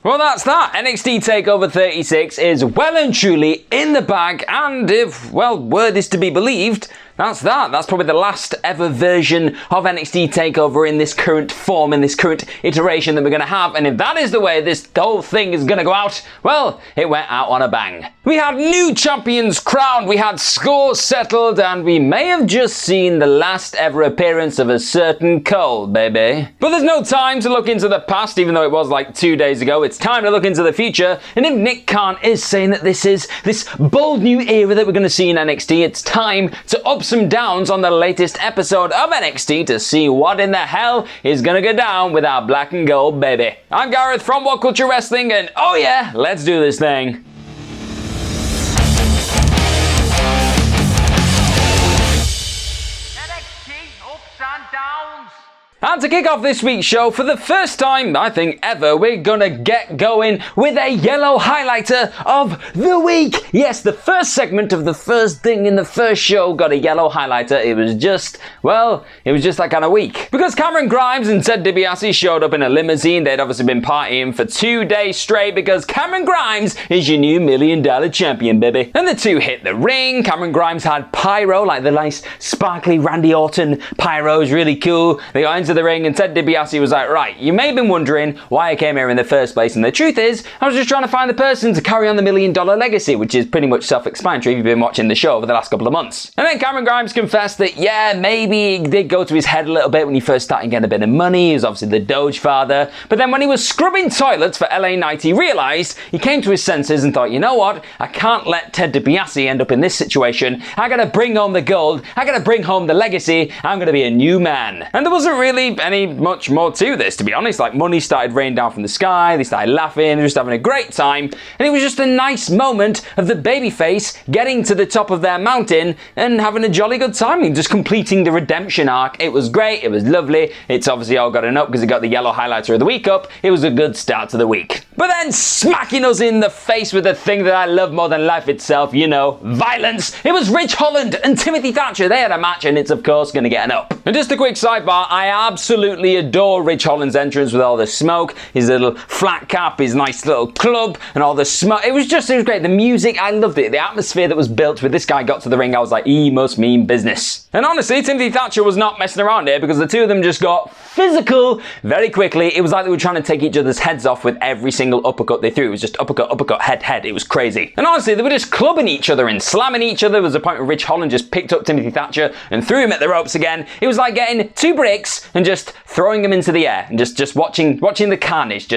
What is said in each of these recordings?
Well, that's that. NXT TakeOver 36 is well and truly in the bag, and if, well, word is to be believed, that's that. That's probably the last ever version of NXT TakeOver in this current form, in this current iteration that we're going to have. And if that is the way this whole thing is going to go out, well, it went out on a bang. We had new champions crowned, we had scores settled, and we may have just seen the last ever appearance of a certain Cole, baby. But there's no time to look into the past, even though it was like 2 days ago. It's time to look into the future. And if Nick Khan is saying that this is this bold new era that we're going to see in NXT, it's time to up some downs on the latest episode of NXT to see what in the hell is gonna go down with our black and gold, baby. I'm Gareth from WhatCulture Wrestling, and oh yeah, let's do this thing. NXT ups and downs. And to kick off this week's show, for the first time, I think ever, we're gonna get going with a yellow highlighter of the week. Yes, the first segment of the first thing in the first show got a yellow highlighter. It was just, well, it was just that kind of week. Because Cameron Grimes and Ted DiBiase showed up in a limousine. They'd obviously been partying for 2 days straight because Cameron Grimes is your new $1 million champion, baby. And the two hit the ring. Cameron Grimes had pyro, like the nice sparkly Randy Orton pyros, really cool. They got into the ring and Ted DiBiase was like, right, you may have been wondering why I came here in the first place, and the truth is, I was just trying to find the person to carry on the $1 million legacy, which is pretty much self-explanatory if you've been watching the show over the last couple of months. And then Cameron Grimes confessed that, yeah, maybe it did go to his head a little bit when he first started getting a bit of money. He was obviously the Doge father. But then when he was scrubbing toilets for LA Knight, he realized, he came to his senses and thought, you know what? I can't let Ted DiBiase end up in this situation. I gotta bring home the gold. I gotta bring home the legacy. I'm gonna be a new man. And there wasn't really any much more to this, to be honest. Like, money started raining down from the sky. They started laughing, just having a great time. And it was just a nice moment of the babyface getting to the top of their mountain and having a jolly good time, and just completing the redemption arc. It was great. It was lovely. It's obviously all gotten up because it got the yellow highlighter of the week up. It was a good start to the week. But then smacking us in the face with the thing that I love more than life itself, you know, violence. It was Ridge Holland and Timothy Thatcher. They had a match, and it's of course going to get an up. And just a quick sidebar, I absolutely adore Ridge Holland's entrance with all the smoke, his little flat cap, his nice little club, and all the smoke. It was great. The music, I loved it. The atmosphere that was built with this guy got to the ring, I was like, he must mean business. And honestly, Timothy Thatcher was not messing around here because the two of them just got physical very quickly. It was like they were trying to take each other's heads off with every single uppercut they threw. It was just uppercut, uppercut, head, head. It was crazy. And honestly, they were just clubbing each other and slamming each other. There was a point where Ridge Holland just picked up Timothy Thatcher and threw him at the ropes again. It was like getting 2 bricks and just throwing them into the air and just watching the carnage.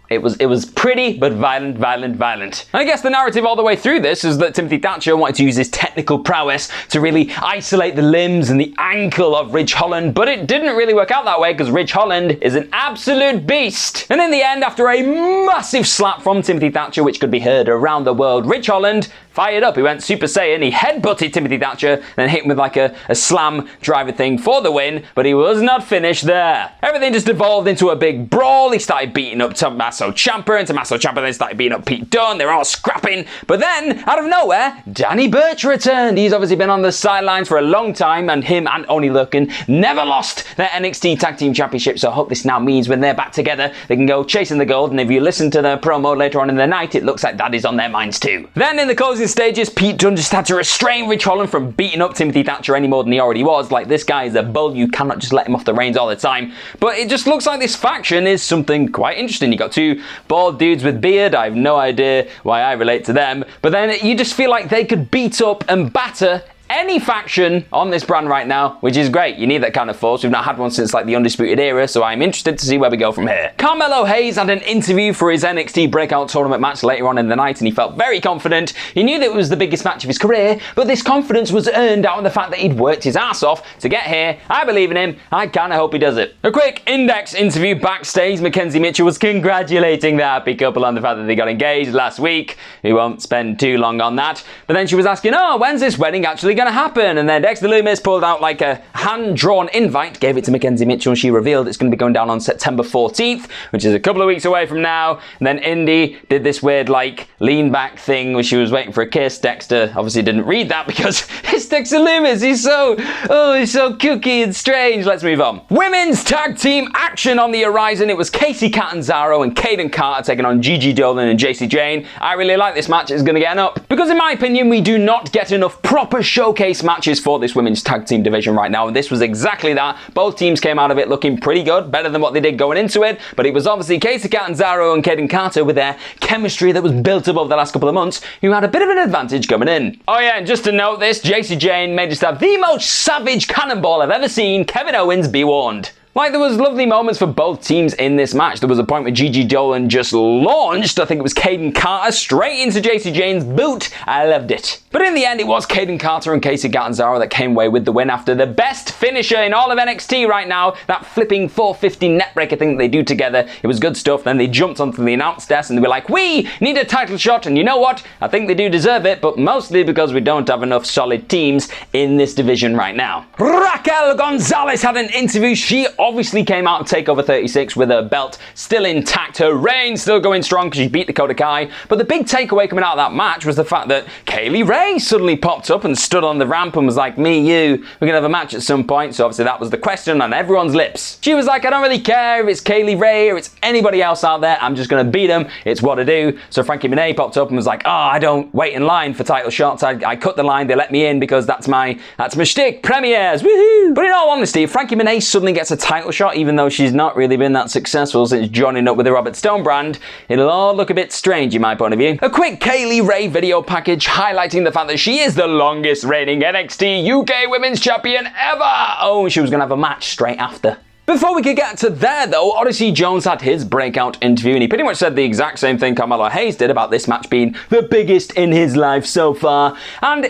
It was pretty, but violent. And I guess the narrative all the way through this is that Timothy Thatcher wanted to use his technical prowess to really isolate the limbs and the ankle of Ridge Holland, but it didn't really work out that way because Ridge Holland is an absolute beast. And in the end, after a massive slap from Timothy Thatcher, which could be heard around the world, Ridge Holland fired up. He went Super Saiyan. He headbutted Timothy Thatcher, then hit him with like a slam driver thing for the win, but he was not finished there. Everything just evolved into a big brawl. He started beating up Tommaso Ciampa, and Tommaso Ciampa then started beating up Pete Dunne. They were all scrapping, but then, out of nowhere, Danny Burch returned. He's obviously been on the sidelines for a long time, and him and Oni Lurkin never lost their NXT Tag Team Championship, so I hope this now means when they're back together, they can go chasing the gold, and if you listen to the promo later on in the night, it looks like that is on their minds too. Then, in the closing stages, Pete Dunne just had to restrain Ridge Holland from beating up Timothy Thatcher any more than he already was. Like, this guy is a bull, you cannot just let him off the reins all the time. But it just looks like this faction is something quite interesting. You got 2 bald dudes with beard. I have no idea why I relate to them. But then you just feel like they could beat up and batter any faction on this brand right now, which is great. You need that kind of force. We've not had one since like the Undisputed Era, so I'm interested to see where we go from here. Carmelo Hayes had an interview for his NXT Breakout tournament match later on in the night, and he felt very confident. He knew that it was the biggest match of his career, but this confidence was earned out of the fact that he'd worked his ass off to get here. I believe in him. I kinda hope he does it. A quick Index interview backstage. Mackenzie Mitchell was congratulating the happy couple on the fact that they got engaged last week. We won't spend too long on that. But then she was asking, oh, when's this wedding actually going to happen? And then Dexter Lumis pulled out like a hand-drawn invite, gave it to Mackenzie Mitchell, and she revealed it's going to be going down on September 14th, which is a couple of weeks away from now. And then Indy did this weird like lean back thing where she was waiting for a kiss. Dexter obviously didn't read that because it's Dexter Lumis. He's so kooky and strange. Let's move on. Women's tag team action on the horizon. It was Kacy Catanzaro and Kaden Carter taking on Gigi Dolan and Jacy Jayne. I really like this match. It's going to get an up because in my opinion we do not get enough proper showcase matches for this women's tag team division right now, and this was exactly that. Both teams came out of it looking pretty good, better than what they did going into it, but it was obviously Kacy Catanzaro and Kaden Carter with their chemistry that was built up over the last couple of months who had a bit of an advantage coming in. Oh yeah, and just to note this, Jacy Jayne may just have the most savage cannonball I've ever seen. Kevin Owens, be warned. Like, there was lovely moments for both teams in this match. There was a point where Gigi Dolan just launched, I think it was Kaden Carter, straight into Jacy Jayne's boot. I loved it. But in the end, it was Kaden Carter and Kacy Catanzaro that came away with the win after the best finisher in all of NXT right now, that flipping 450 neckbreaker thing that they do together. It was good stuff. Then they jumped onto the announce desk and they were like, we need a title shot, and you know what? I think they do deserve it, but mostly because we don't have enough solid teams in this division right now. Raquel Gonzalez had an interview. She obviously came out of TakeOver 36 with her belt still intact, her reign still going strong because she beat Dakota Kai. But the big takeaway coming out of that match was the fact that Kaylee Ray suddenly popped up and stood on the ramp and was like, me, you, we're gonna have a match at some point. So obviously that was the question on everyone's lips. She was like, I don't really care if it's Kaylee Ray or it's anybody else out there, I'm just gonna beat them, it's what I do. So Frankie Monet popped up and was like, oh, I don't wait in line for title shots, I cut the line, they let me in because that's my shtick, premieres, woohoo! But in all honesty, if Frankie Monet suddenly gets a title shot, even though she's not really been that successful since joining up with the Robert Stone brand, it'll all look a bit strange in my point of view. A quick Kaylee Ray video package highlighting the fact that she is the longest reigning NXT UK Women's Champion ever! Oh, she was gonna have a match straight after. Before we could get to there though, Odyssey Jones had his breakout interview and he pretty much said the exact same thing Carmelo Hayes did about this match being the biggest in his life so far. And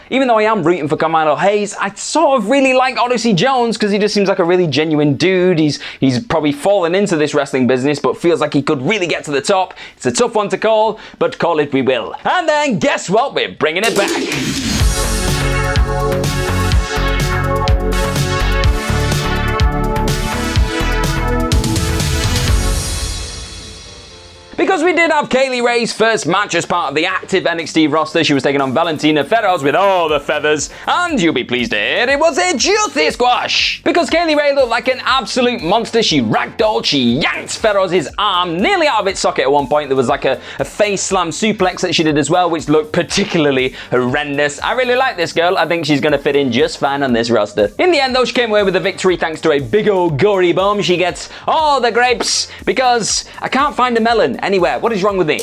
even though I am rooting for Carmelo Hayes, I sort of really like Odyssey Jones because he just seems like a really genuine dude. He's probably fallen into this wrestling business but feels like he could really get to the top. It's a tough one to call, but call it we will. And then guess what? We're bringing it back. Because we did have Kaylee Ray's first match as part of the active NXT roster. She was taking on Valentina Feroz with all the feathers. And you'll be pleased to hear it was a juicy squash. Because Kaylee Ray looked like an absolute monster. She ragdolled, she yanked Feroz's arm nearly out of its socket at one point. There was like a face slam suplex that she did as well, which looked particularly horrendous. I really like this girl. I think she's going to fit in just fine on this roster. In the end though, she came away with the victory thanks to a big old gory bomb. She gets all the grapes because I can't find a melon anywhere. What is wrong with me?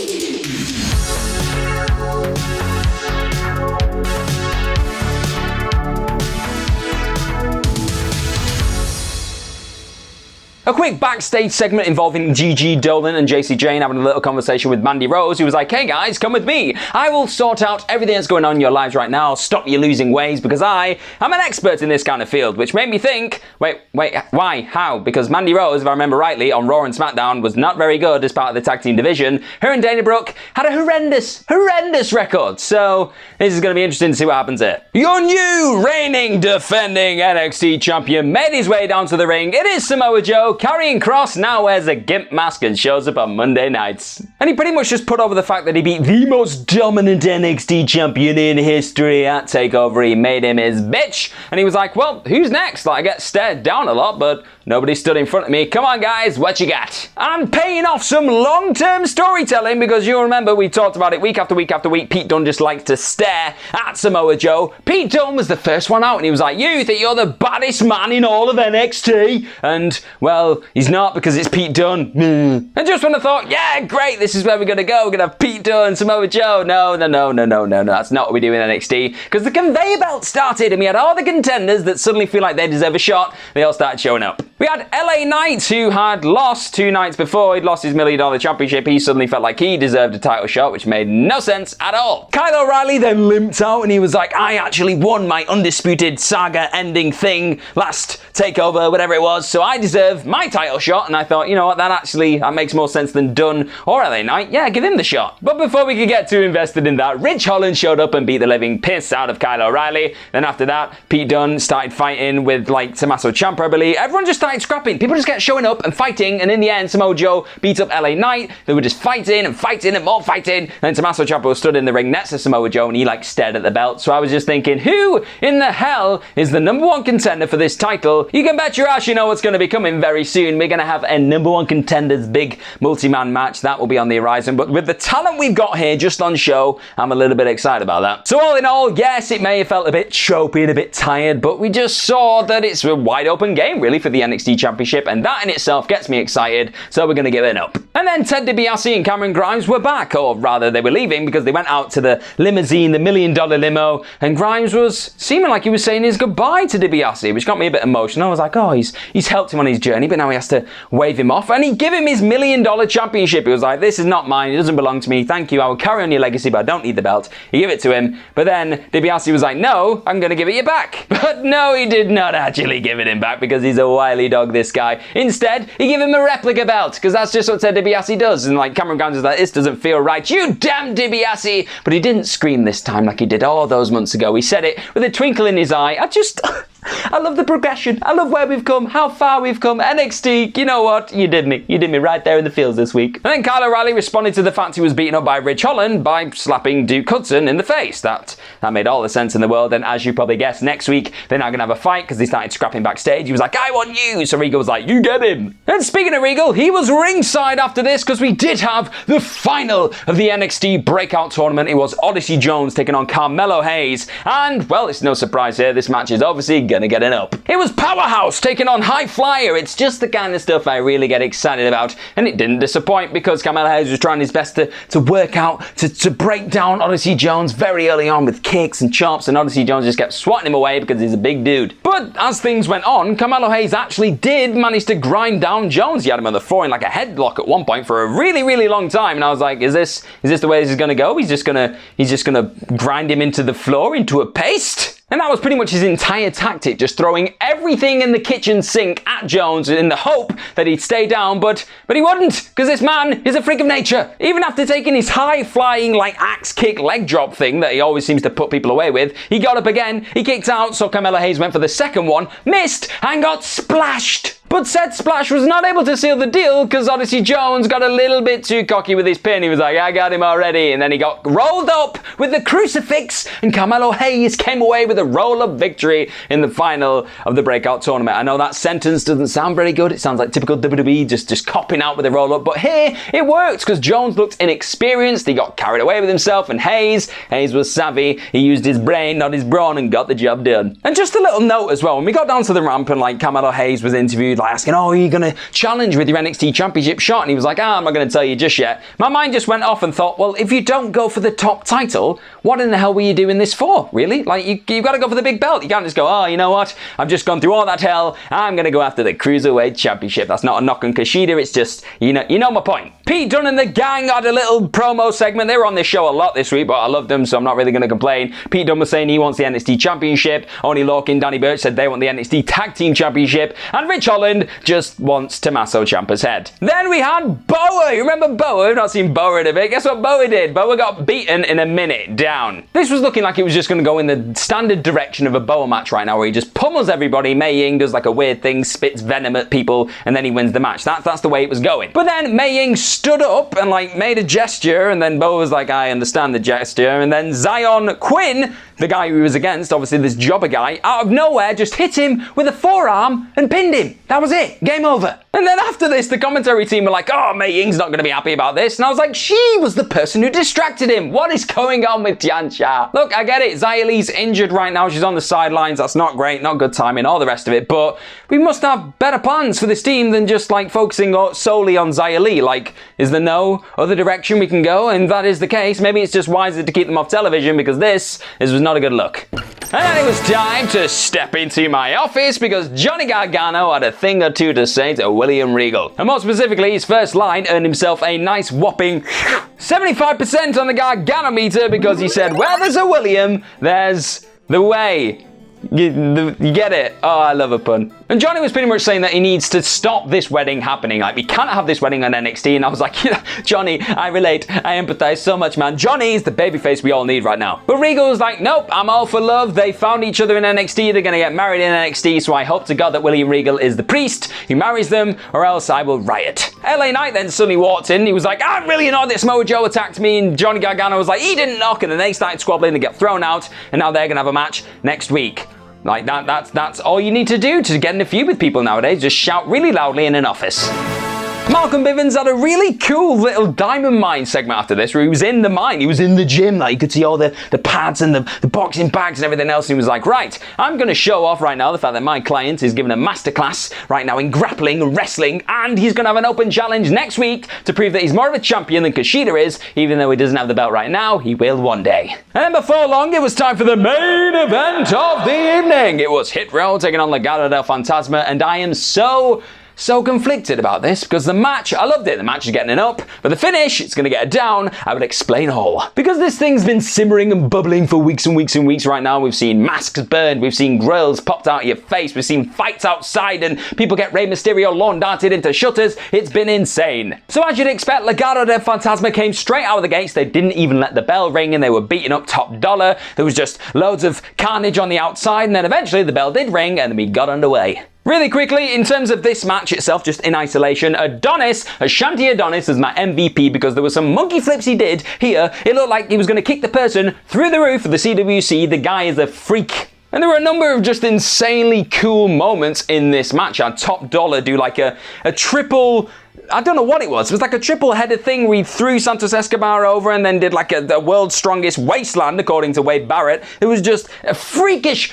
A quick backstage segment involving Gigi Dolan and Jacy Jayne having a little conversation with Mandy Rose, who was like, hey guys, come with me. I will sort out everything that's going on in your lives right now. I'll stop you losing ways because I am an expert in this kind of field, which made me think, wait, why? How? Because Mandy Rose, if I remember rightly, on Raw and SmackDown was not very good as part of the tag team division. Her and Dana Brooke had a horrendous record. So this is going to be interesting to see what happens here. Your new reigning defending NXT champion made his way down to the ring. It is Samoa Joe. Karrion Kross now wears a gimp mask and shows up on Monday nights. And he pretty much just put over the fact that he beat the most dominant NXT champion in history at TakeOver. He made him his bitch. And he was like, well, who's next? Like, I get stared down a lot, but nobody stood in front of me. Come on, guys, what you got? And paying off some long-term storytelling, because you'll remember we talked about it week after week after week. Pete Dunne just likes to stare at Samoa Joe. Pete Dunne was the first one out, and he was like, you think you're the baddest man in all of NXT? And, well, he's not because it's Pete Dunne. And just when I thought, yeah, great, this is where we're going to go. We're going to have Pete Dunne, Samoa Joe. No. That's not what we do in NXT. Because the conveyor belt started and we had all the contenders that suddenly feel like they deserve a shot. They all started showing up. We had LA Knight, who had lost 2 nights before. He'd lost his $1 million championship. He suddenly felt like he deserved a title shot, which made no sense at all. Kyle O'Reilly then limped out and he was like, I actually won my undisputed saga ending thing last TakeOver, whatever it was, so I deserve my title shot. And I thought, you know what, that makes more sense than Dunne or LA Knight. Yeah, give him the shot. But But before we could get too invested in that, Rich Holland showed up and beat the living piss out of Kyle O'Reilly. Then after that, Pete Dunne started fighting with like Tommaso Ciampa, I believe. Everyone just started scrapping. People just kept showing up and fighting, and in the end, Samoa Joe beat up LA Knight. They were just fighting and fighting and more fighting. Then Tommaso Ciampa stood in the ring next to Samoa Joe and he like stared at the belt. So I was just thinking, who in the hell is the number one contender for this title? You can bet your ass you know what's going to be coming very soon. We're going to have a number one contenders big multi-man match. That will be on the horizon. But with the talent we've got here just on show, I'm a little bit excited about that. So all in all, yes, it may have felt a bit tropey and a bit tired, but we just saw that it's a wide open game really for the NXT Championship, and that in itself gets me excited, so we're going to give it up. And then Ted DiBiase and Cameron Grimes were back, or rather they were leaving because they went out to the limousine, the $1 million limo, and Grimes was seeming like he was saying his goodbye to DiBiase, which got me a bit emotional. I was like, oh, he's helped him on his journey, but now he has to wave him off, and he gave him his $1 million championship. He was like, this is not mine, it doesn't belong to me, thank you, I will carry on your legacy, but I don't need the belt. He gave it to him, but then DiBiase was like, no, I'm going to give it you back. But no, he did not actually give it him back because he's a wily dog, this guy. Instead, he gave him a replica belt because that's just what Ted DiBiase does. And like Cameron Grimes was like, this doesn't feel right, you damn DiBiase. But he didn't scream this time like he did all those months ago. He said it with a twinkle in his eye. I love the progression. I love where we've come, how far we've come. NXT, you know what? You did me. You did me right there in the fields this week. And then Kyle O'Reilly responded to the fact he was beaten up by Rich Holland by slapping Duke Hudson in the face. That made all the sense in the world. And as you probably guessed, next week they're now going to have a fight because they started scrapping backstage. He was like, I want you. So Regal was like, you get him. And speaking of Regal, he was ringside after this because we did have the final of the NXT Breakout tournament. It was Odyssey Jones taking on Carmelo Hayes. And, well, it's no surprise here. This match is obviously gonna get an up. It was Powerhouse taking on High Flyer. It's just the kind of stuff I really get excited about, and it didn't disappoint because Carmelo Hayes was trying his best to work out, to break down Odyssey Jones very early on with kicks and chops, and Odyssey Jones just kept swatting him away because he's a big dude. But as things went on, Carmelo Hayes actually did manage to grind down Jones. He had him on the floor in like a headlock at one point for a really, really long time, and I was like, is this the way this is gonna go? He's just gonna grind him into the floor, into a paste? And that was pretty much his entire tactic, just throwing everything in the kitchen sink at Jones in the hope that he'd stay down, but he wouldn't, because this man is a freak of nature. Even after taking his high-flying, like, axe kick leg drop thing that he always seems to put people away with, he got up again, he kicked out, so Carmelo Hayes went for the second one, missed, and got splashed. But said splash was not able to seal the deal because Odyssey Jones got a little bit too cocky with his pin. He was like, I got him already. And then he got rolled up with the crucifix, and Carmelo Hayes came away with a roll-up victory in the final of the Breakout tournament. I know that sentence doesn't sound very good. It sounds like typical WWE, just copping out with a roll-up. But here, it worked because Jones looked inexperienced. He got carried away with himself, and Hayes was savvy. He used his brain, not his brawn, and got the job done. And just a little note as well. When we got down to the ramp and like Carmelo Hayes was interviewed, like asking, oh, are you going to challenge with your NXT Championship shot? And he was like, I'm not going to tell you just yet. My mind just went off and thought, well, if you don't go for the top title, what in the hell were you doing this for, really? Like, you've got to go for the big belt. You can't just go, oh, you know what? I've just gone through all that hell. I'm going to go after the Cruiserweight Championship. That's not a knock on Kushida. It's just, you know my point. Pete Dunne and the gang had a little promo segment. They were on this show a lot this week, but I loved them, so I'm not really going to complain. Pete Dunne was saying he wants the NXT Championship. Only Lorcan and Danny Burch said they want the NXT Tag Team Championship. And Rich Holland just wants Tommaso Ciampa's head. Then we had Boa. You remember Boa? We've not seen Boa in a bit. Guess what Boa did? Boa got beaten in a minute down. This was looking like it was just going to go in the standard direction of a Boa match right now, where he just pummels everybody. Mei Ying does like a weird thing, spits venom at people, and then he wins the match. That's the way it was going. But then Mei Ying stood up and like made a gesture, and then Boa was like, I understand the gesture. And then Zion Quinn, the guy who he was against, obviously this jobber guy, out of nowhere just hit him with a forearm and pinned him. That was it. Game over. And then after this, the commentary team were like, oh, Mei Ying's not going to be happy about this. And I was like, she was the person who distracted him. What is going on with Tiancha? Look, I get it. Xia Li's injured right now. She's on the sidelines. That's not great. Not good timing. All the rest of it. But we must have better plans for this team than just like focusing solely on Xia Li. Like, is there no other direction we can go? And if that is the case, maybe it's just wiser to keep them off television, because this was not a good look. And then it was time to step into my office because Johnny Gargano had a thing or two to say to William Regal. And more specifically, his first line earned himself a nice whopping 75% on the Gargano meter, because he said, where there's a William, there's the way. You get it? Oh, I love a pun. And Johnny was pretty much saying that he needs to stop this wedding happening. Like, we can't have this wedding on NXT. And I was like, yeah, Johnny, I relate. I empathize so much, man. Johnny is the babyface we all need right now. But Regal was like, nope, I'm all for love. They found each other in NXT. They're going to get married in NXT. So I hope to God that William Regal is the priest who marries them, or else I will riot. LA Knight then suddenly walked in. He was like, I'm really annoyed that Samoa Joe attacked me. And Johnny Gargano was like, he didn't knock. And then they started squabbling and get thrown out. And now they're going to have a match next week. Like, that's all you need to do to get in a feud with people nowadays. Just shout really loudly in an office. Malcolm Bivens had a really cool little diamond mine segment after this, where he was in the mine, he was in the gym, like you could see all the pads and the boxing bags and everything else, and he was like, right, I'm going to show off right now the fact that my client is giving a masterclass right now in grappling and wrestling, and he's going to have an open challenge next week to prove that he's more of a champion than Kushida is, even though he doesn't have the belt right now, he will one day. And then before long, it was time for the main event of the evening. It was Hit Row taking on Legado del Fantasma, and I am so conflicted about this, because the match, I loved it. The match is getting an up, but the finish, it's going to get a down. I would explain all. Because this thing's been simmering and bubbling for weeks and weeks and weeks right now. We've seen masks burned, we've seen grills popped out of your face, we've seen fights outside, and people get Rey Mysterio lawn darted into shutters. It's been insane. So as you'd expect, Legado del Fantasma came straight out of the gates. They didn't even let the bell ring, and they were beating up Top Dollar. There was just loads of carnage on the outside, and then eventually the bell did ring, and then we got underway. Really quickly, in terms of this match itself, just in isolation, Ashanti Adonis is my MVP because there were some monkey flips he did here. It looked like he was going to kick the person through the roof of the CWC. The guy is a freak. And there were a number of just insanely cool moments in this match. Our Top Dollar do like a triple... I don't know what it was. It was like a triple-headed thing where he threw Santos Escobar over and then did like the world's strongest wasteland, according to Wade Barrett. It was just a freakish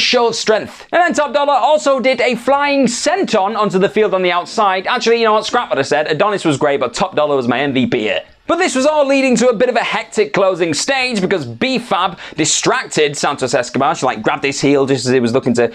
show of strength. And then Top Dollar also did a flying senton onto the field on the outside. Actually, you know what? Scrap what I said. Adonis was great, but Top Dollar was my MVP here. But this was all leading to a bit of a hectic closing stage because B-Fab distracted Santos Escobar. She grabbed his heel just as he was looking to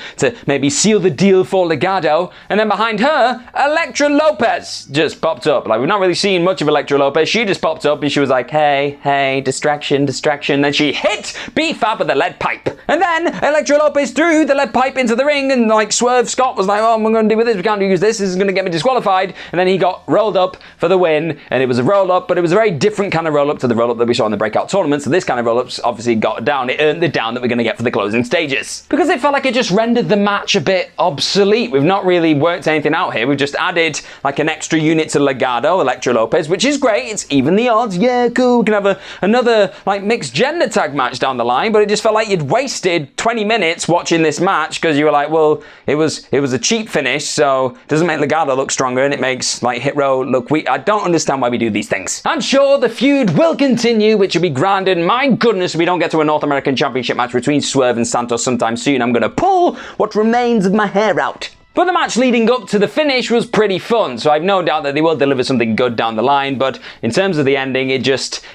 maybe seal the deal for Legado. And then behind her, Elektra Lopez just popped up. We've not really seen much of Elektra Lopez. She just popped up and she was like, hey, distraction. Then she hit B-Fab with the lead pipe. And then Elektra Lopez threw the lead pipe into the ring, and Swerve Scott was like, oh, what am I going to do with this? We can't use this. This is going to get me disqualified. And then he got rolled up for the win, and it was a roll-up, but it was a very different kind of roll-up to the roll-up that we saw in the Breakout tournament. So this kind of roll-ups obviously got down. It earned the down that we're going to get for the closing stages. Because it felt like it just rendered the match a bit obsolete. We've not really worked anything out here. We've just added an extra unit to Legado, Elektra Lopez, which is great. It's even the odds. Yeah, cool. We can have another mixed gender tag match down the line, but it just felt like you'd wasted 20 minutes watching this match because you were like, well, it was a cheap finish, so it doesn't make Legado look stronger and it makes Hit Row look weak. I don't understand why we do these things. I'm sure the feud will continue, which will be grand, and my goodness, if we don't get to a North American Championship match between Swerve and Santos sometime soon, I'm going to pull what remains of my hair out. But the match leading up to the finish was pretty fun, so I've no doubt that they will deliver something good down the line, but in terms of the ending, it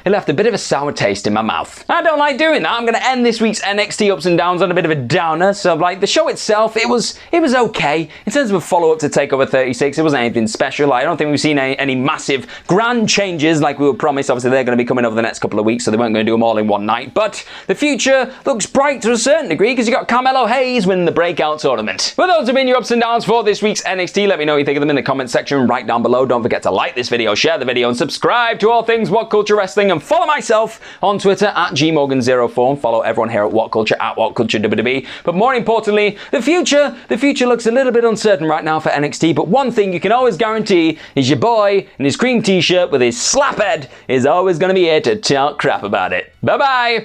left a bit of a sour taste in my mouth. I don't like doing that. I'm going to end this week's NXT ups and downs on a bit of a downer, so the show itself, it was okay. In terms of a follow-up to TakeOver 36, it wasn't anything special. I don't think we've seen any massive grand changes like we were promised. Obviously, they're going to be coming over the next couple of weeks, so they weren't going to do them all in one night, but the future looks bright to a certain degree because you got Carmelo Hayes winning the Breakout tournament. But those have been your ups and downs for this week's NXT. Let me know what you think of them in the comment section right down below. Don't forget to like this video, share the video, and subscribe to all things WhatCulture Wrestling, and follow myself on Twitter at gmorgan04, and follow everyone here at WhatCulture at WhatCulture WWE. But more importantly, the future looks a little bit uncertain right now for NXT, but one thing you can always guarantee is your boy in his cream t-shirt with his slap head is always going to be here to talk crap about it. Bye bye!